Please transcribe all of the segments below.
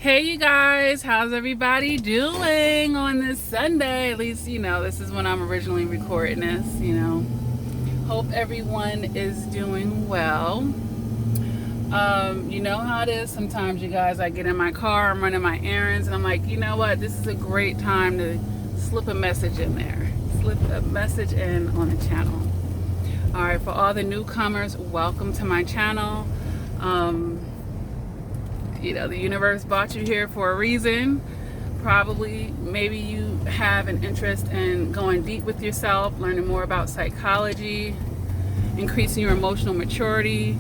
Hey you guys, how's everybody doing on this Sunday? At least, this is when I'm originally recording this, Hope everyone is doing well. You know how it is sometimes, you guys. I get in my car, I'm running my errands, and I'm like, you know what? This is a great time to slip a message in there. Slip a message in on the channel. All right, for all the newcomers, welcome to my channel. The universe brought you here for a reason. Probably, maybe you have an interest in going deep with yourself, learning more about psychology, increasing your emotional maturity.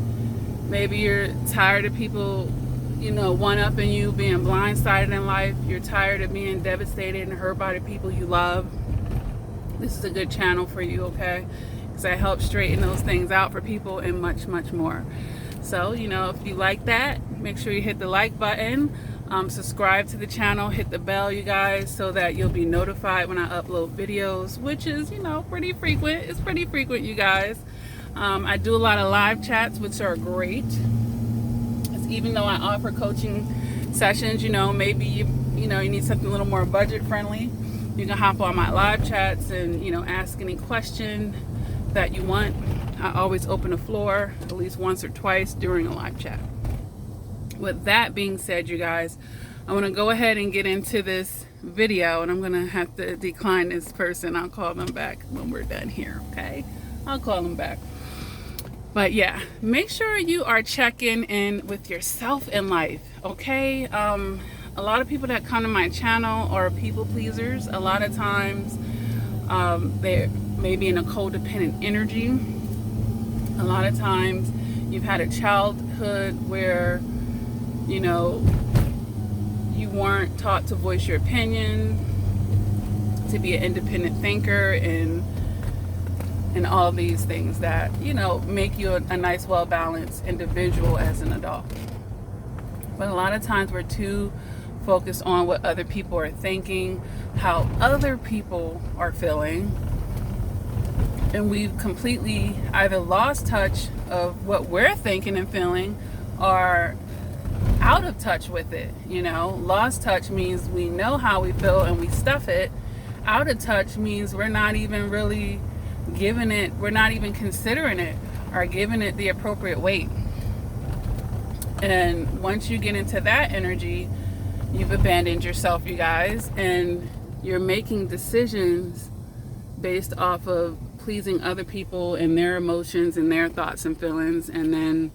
Maybe you're tired of people, one-upping you, being blindsided in life. You're tired of being devastated and hurt by the people you love. This is a good channel for you, okay? Because I help straighten those things out for people and much, much more. So, if you like that, make sure you hit the like button, subscribe to the channel, hit the bell, you guys, so that you'll be notified when I upload videos, which is, pretty frequent. It's pretty frequent, you guys. I do a lot of live chats, which are great. Even though I offer coaching sessions, maybe you need something a little more budget friendly. You can hop on my live chats and, ask any question that you want. I always open the floor at least once or twice during a live chat. With that being said, you guys, I want to go ahead and get into this video, and I'm going to have to decline this person. I'll call them back when we're done here, okay? I'll call them back. But yeah, make sure you are checking in with yourself in life, okay? A lot of people that come to my channel are people pleasers. A lot of times they're maybe in a codependent energy. A lot of times you've had a childhood where, you weren't taught to voice your opinion, to be an independent thinker, and all these things that, make you a nice, well-balanced individual as an adult. But a lot of times we're too focused on what other people are thinking, how other people are feeling, and we've completely either lost touch of what we're thinking and feeling or out of touch with it. Lost touch means we know how we feel and we stuff it. Out of touch means we're not even really we're not even considering it or giving it the appropriate weight. And once you get into that energy, you've abandoned yourself, you guys, and you're making decisions based off of pleasing other people and their emotions and their thoughts and feelings. And then,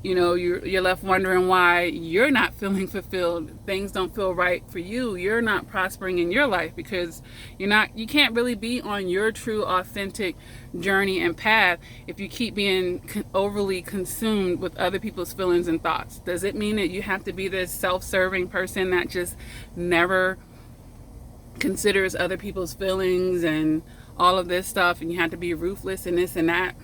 you're left wondering why you're not feeling fulfilled. Things don't feel right for you. You're not prospering in your life because you can't really be on your true, authentic journey and path if you keep being overly consumed with other people's feelings and thoughts. Does it mean that you have to be this self-serving person that just never considers other people's feelings and all of this stuff, and you have to be ruthless and this and that?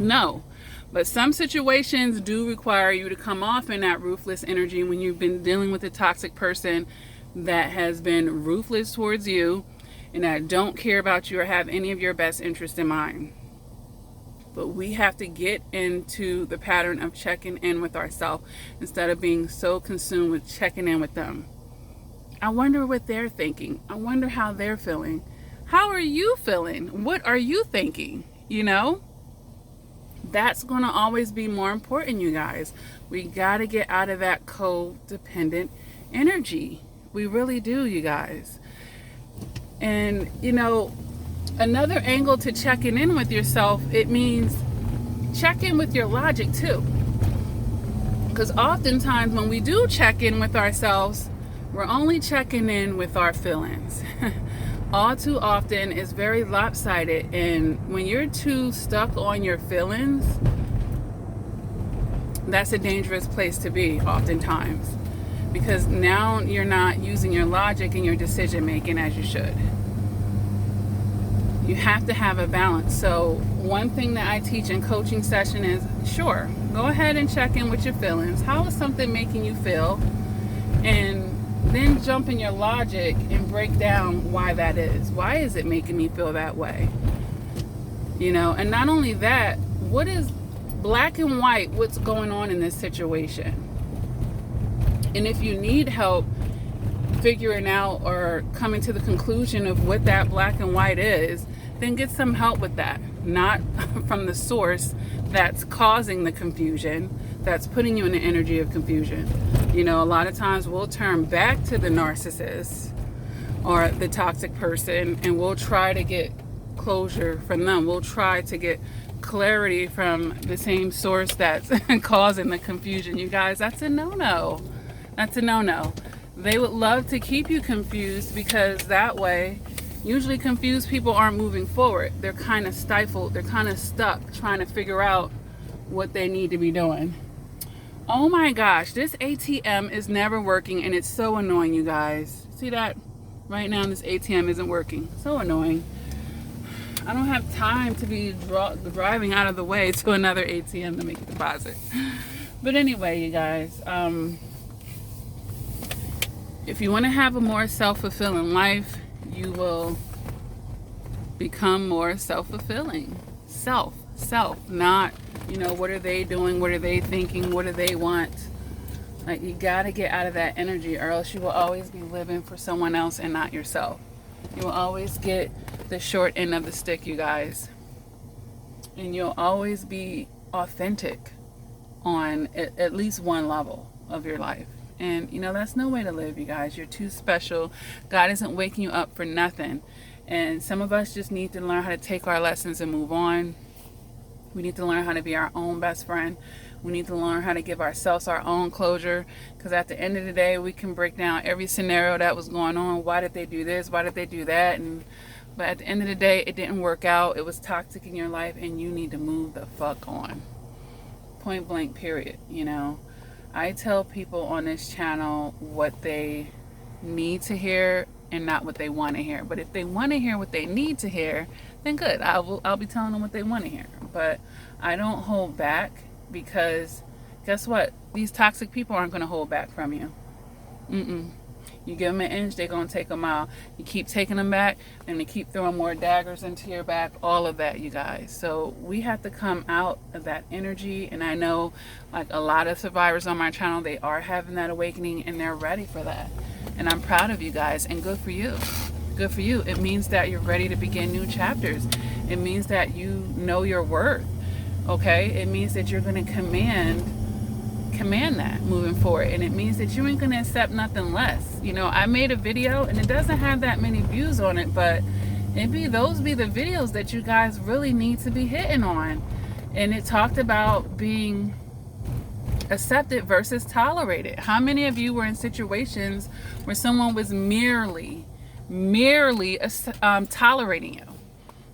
No. But some situations do require you to come off in that ruthless energy when you've been dealing with a toxic person that has been ruthless towards you and that don't care about you or have any of your best interest in mind. But we have to get into the pattern of checking in with ourselves instead of being so consumed with checking in with them. I wonder what they're thinking. I wonder how they're feeling. How are you feeling? What are you thinking? That's going to always be more important, you guys. We got to get out of that codependent energy. We really do, you guys. And, another angle to checking in with yourself, it means check in with your logic too. Because oftentimes when we do check in with ourselves, we're only checking in with our feelings. All too often it's very lopsided, and when you're too stuck on your feelings, that's a dangerous place to be oftentimes, because now you're not using your logic in your decision making as you should. You have to have a balance. So one thing that I teach in coaching session is, sure, go ahead and check in with your feelings. How is something making you feel? And then jump in your logic and break down why that is. Why is it making me feel that way? And not only that, what is black and white, what's going on in this situation? And if you need help figuring out or coming to the conclusion of what that black and white is, then get some help with that. Not from the source that's causing the confusion, that's putting you in the energy of confusion. You know, a lot of times we'll turn back to the narcissist or the toxic person, and we'll try to get closure from them. We'll try to get clarity from the same source that's causing the confusion. You guys, that's a no-no. That's a no-no. They would love to keep you confused, because that way, usually confused people aren't moving forward. They're kind of stifled. They're kind of stuck trying to figure out what they need to be doing. Oh my gosh, this ATM is never working, and it's so annoying, you guys. See that? Right now, this ATM isn't working. So annoying. I don't have time to be driving out of the way to another ATM to make a deposit. But anyway, you guys, if you want to have a more self-fulfilling life, you will become more self-fulfilling. Self, not, you know, what are they doing? What are they thinking? What do they want? Like, you got to get out of that energy, or else you will always be living for someone else and not yourself. You will always get the short end of the stick, you guys. And you'll always be authentic on at least one level of your life. And, you know, that's no way to live, you guys. You're too special. God isn't waking you up for nothing. And some of us just need to learn how to take our lessons and move on. We need to learn how to be our own best friend. We need to learn how to give ourselves our own closure. Because at the end of the day, we can break down every scenario that was going on. Why did they do this? Why did they do that? But at the end of the day, it didn't work out. It was toxic in your life, and you need to move the fuck on. Point blank, period, you know. I tell people on this channel what they need to hear and not what they want to hear. But if they want to hear what they need to hear, then good. I'll be telling them what they want to hear. But I don't hold back, because guess what? These toxic people aren't going to hold back from you. You give them an inch, they're going to take a mile. You keep taking them back, and they keep throwing more daggers into your back. All of that, you guys. So we have to come out of that energy. And I know, like, a lot of survivors on my channel, they are having that awakening, and they're ready for that. And I'm proud of you guys, and good for you. Good for you. It means that you're ready to begin new chapters. It means that you know your worth. Okay? It means that you're going to command that moving forward, and it means that you ain't gonna accept nothing less. You know, I made a video and it doesn't have that many views on it, but those be the videos that you guys really need to be hitting on. And it talked about being accepted versus tolerated. How many of you were in situations where someone was merely tolerating you?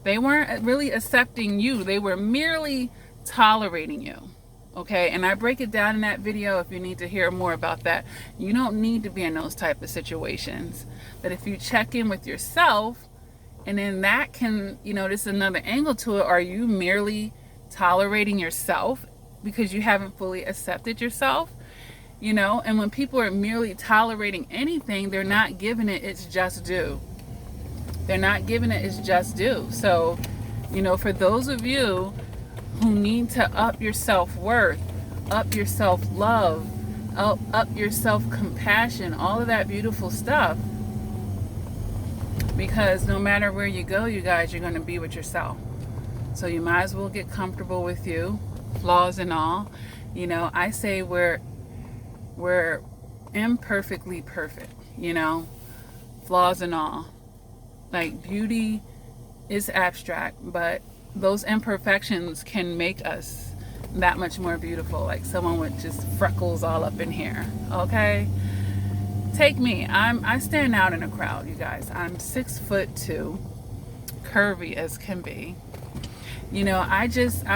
They weren't really accepting you, they were merely tolerating you. Okay, and I break it down in that video if you need to hear more about that. You don't need to be in those type of situations. But if you check in with yourself, and then that can, you know, this is another angle to it. Are you merely tolerating yourself because you haven't fully accepted yourself? You know, and when people are merely tolerating anything, they're not giving it its just due. They're not giving it its just due. So, you know, for those of you who need to up your self-worth, up your self-love, up your self-compassion, all of that beautiful stuff, because no matter where you go, you guys, you're going to be with yourself. So you might as well get comfortable with you, flaws and all. You know, I say we're imperfectly perfect, you know, flaws and all. Like, beauty is abstract, but those imperfections can make us that much more beautiful. Like someone with just freckles all up in here. Okay, take me. I stand out in a crowd, you guys. I'm 6'2", curvy as can be. You know, I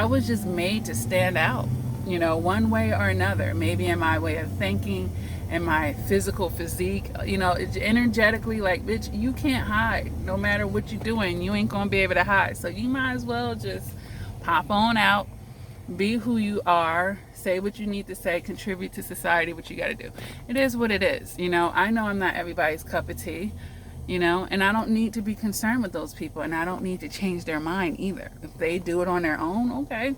was just made to stand out, you know, one way or another. Maybe in my way of thinking, in my physical physique, you know, energetically, like, bitch, you can't hide. No matter what you're doing, you ain't gonna be able to hide. So you might as well just pop on out, be who you are, say what you need to say, contribute to society, what you gotta do. It is what it is, you know. I know I'm not everybody's cup of tea, you know, and I don't need to be concerned with those people, and I don't need to change their mind either. If they do it on their own, okay,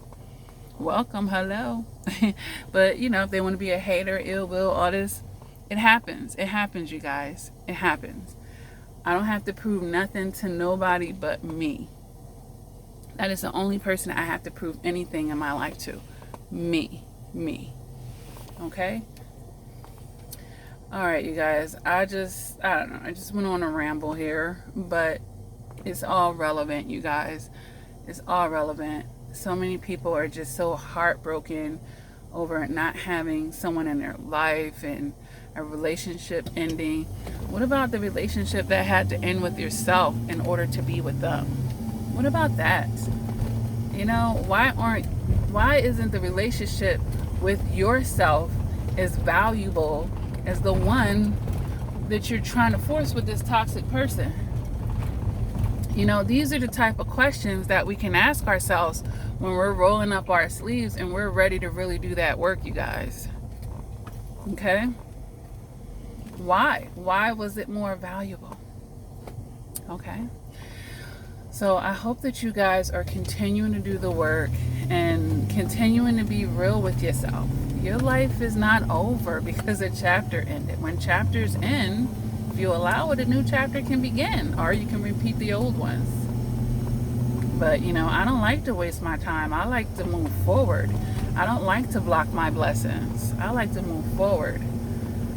welcome, hello. But, you know, if they want to be a hater, ill will, all this, It happens. It happens, you guys. It happens. I don't have to prove nothing to nobody but me. That is the only person I have to prove anything in my life to. Me. Okay? All right, you guys. I don't know. I just went on a ramble here, but it's all relevant, you guys. It's all relevant. So many people are just so heartbroken over not having someone in their life and a relationship ending. What about the relationship that had to end with yourself in order to be with them? What about that? You know, why isn't the relationship with yourself as valuable as the one that you're trying to force with this toxic person? You know, these are the type of questions that we can ask ourselves when we're rolling up our sleeves and we're ready to really do that work, you guys. Okay? Why? Why was it more valuable? Okay? So I hope that you guys are continuing to do the work and continuing to be real with yourself. Your life is not over because a chapter ended. When chapters end, if you allow it, a new chapter can begin, or you can repeat the old ones. But, you know, I don't like to waste my time. I like to move forward. I don't like to block my blessings. I like to move forward.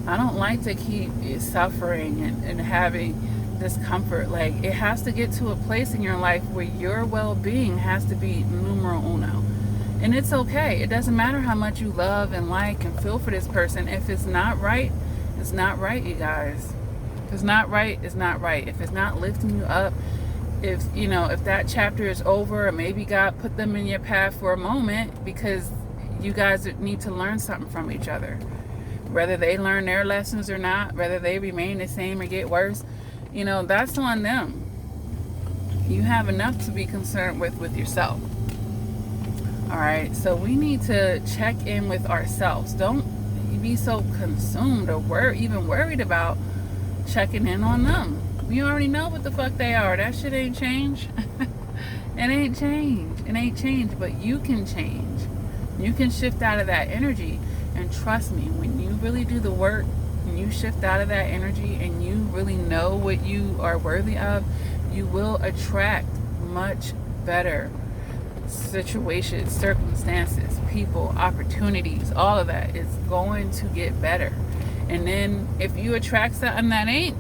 I don't like to keep suffering and having discomfort. Like, it has to get to a place in your life where your well-being has to be numero uno. And it's okay. It doesn't matter how much you love and like and feel for this person. If it's not right, it's not right, you guys. If it's not right, it's not right. If it's not lifting you up, if that chapter is over, or maybe God put them in your path for a moment because you guys need to learn something from each other. Whether they learn their lessons or not, whether they remain the same or get worse, you know, that's on them. You have enough to be concerned with yourself. All right, so we need to check in with ourselves. Don't be so consumed or even worried about checking in on them. You already know what the fuck they are. That shit ain't changed. It ain't changed, but you can change. You can shift out of that energy. And trust me, when you really do the work, when you shift out of that energy and you really know what you are worthy of, you will attract much better situations, circumstances, people, opportunities. All of that is going to get better. And then if you attract something that ain't,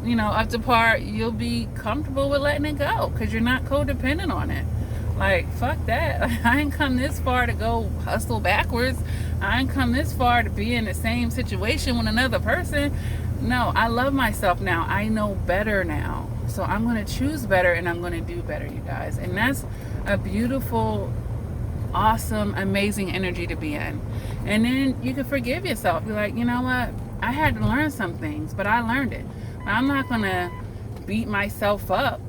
up to par, you'll be comfortable with letting it go because you're not codependent on it. Like, fuck that. I ain't come this far to go hustle backwards. I ain't come this far to be in the same situation with another person. No, I love myself now. I know better now. So I'm going to choose better and I'm going to do better, you guys. And that's a beautiful, awesome, amazing energy to be in. And then you can forgive yourself. Be like, you know what? I had to learn some things, but I learned it. I'm not going to beat myself up.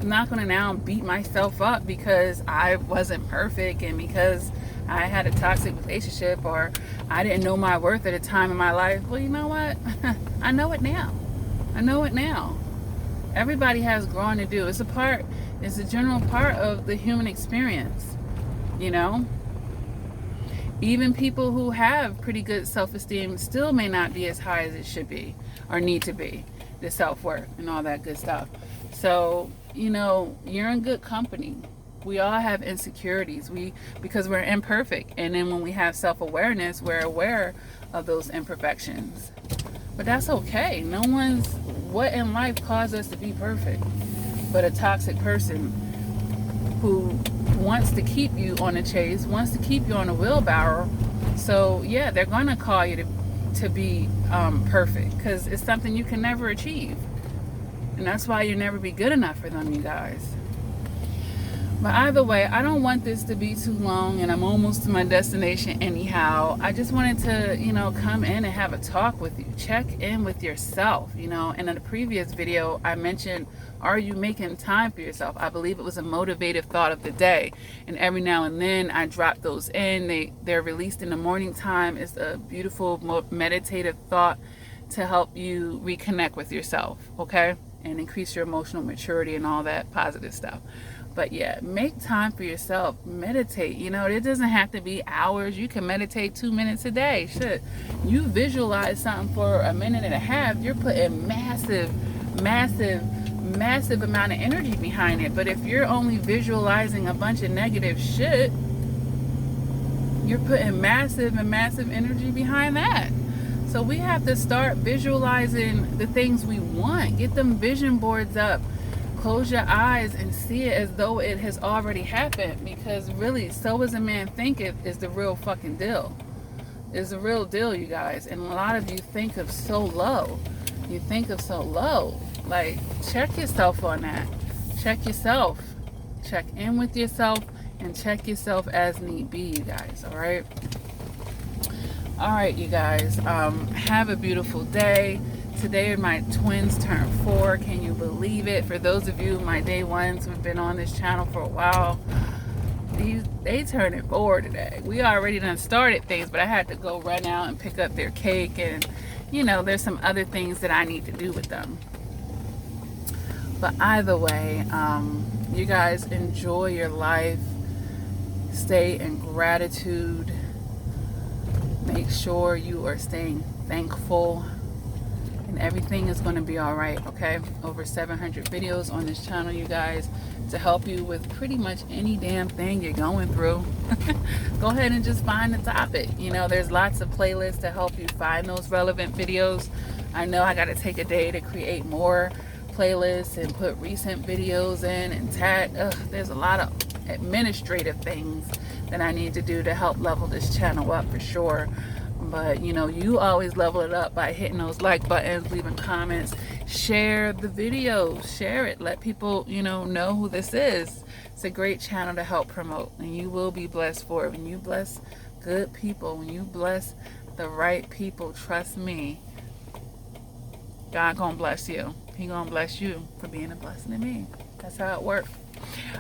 I'm not going to now beat myself up because I wasn't perfect and because I had a toxic relationship or I didn't know my worth at a time in my life. Well, you know what? I know it now. Everybody has growing to do. It's a general part of the human experience, Even people who have pretty good self-esteem still may not be as high as it should be or need to be, the self-worth and all that good stuff. So, you're in good company. We all have insecurities because we're imperfect. And then when we have self-awareness, we're aware of those imperfections. But that's okay. What in life caused us to be perfect? But a toxic person who wants to keep you on a chase, wants to keep you on a wheelbarrow. So yeah, they're going to call you to be perfect because it's something you can never achieve. And that's why you'll never be good enough for them, you guys. But either way, I don't want this to be too long, and I'm almost to my destination anyhow. I just wanted to, come in and have a talk with you. Check in with yourself, And in the previous video, I mentioned, are you making time for yourself? I believe it was a motivative thought of the day. And every now and then, I drop those in. They're released in the morning time. It's a beautiful meditative thought to help you reconnect with yourself, okay? And increase your emotional maturity and all that positive stuff. But yeah, make time for yourself. Meditate. You know, it doesn't have to be hours. You can meditate 2 minutes a day. Shit. You visualize something for a minute and a half, you're putting massive amount of energy behind it. But if you're only visualizing a bunch of negative shit, you're putting massive energy behind that. So we have to start visualizing the things we want. Get them vision boards up. Close your eyes and see it as though it has already happened, because really, so as a man thinketh is the real fucking deal. Is the real deal, you guys. And a lot of you think of so low. You think of so low. Like, check yourself on that. Check yourself. Check in with yourself and check yourself as need be, you guys. All right. All right, you guys. Have a beautiful day. Today my twins turned 4. Can you believe it? For those of you, my day ones who've been on this channel for a while, they turning 4 today. We already done started things, but I had to go run out and pick up their cake, and you know, there's some other things that I need to do with them. But either way, you guys enjoy your life. Stay in gratitude. Make sure you are staying thankful. And everything is going to be all right, okay? Over 700 videos on this channel, you guys, to help you with pretty much any damn thing you're going through. Go ahead and just find the topic. You know, there's lots of playlists to help you find those relevant videos. I know I got to take a day to create more playlists and put recent videos in and tag. There's a lot of administrative things that I need to do to help level this channel up for sure. But you know, you always level it up by hitting those like buttons, leaving comments, share the video, share it, let people, you know who this is. It's a great channel to help promote, and you will be blessed for it. When you bless good people, when you bless the right people, trust me, God gonna bless you. He gonna bless you for being a blessing to me. That's how it works.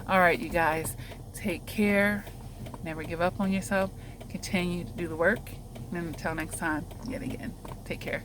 All right, you guys, take care. Never give up on yourself. Continue to do the work. And until next time, yet again, take care.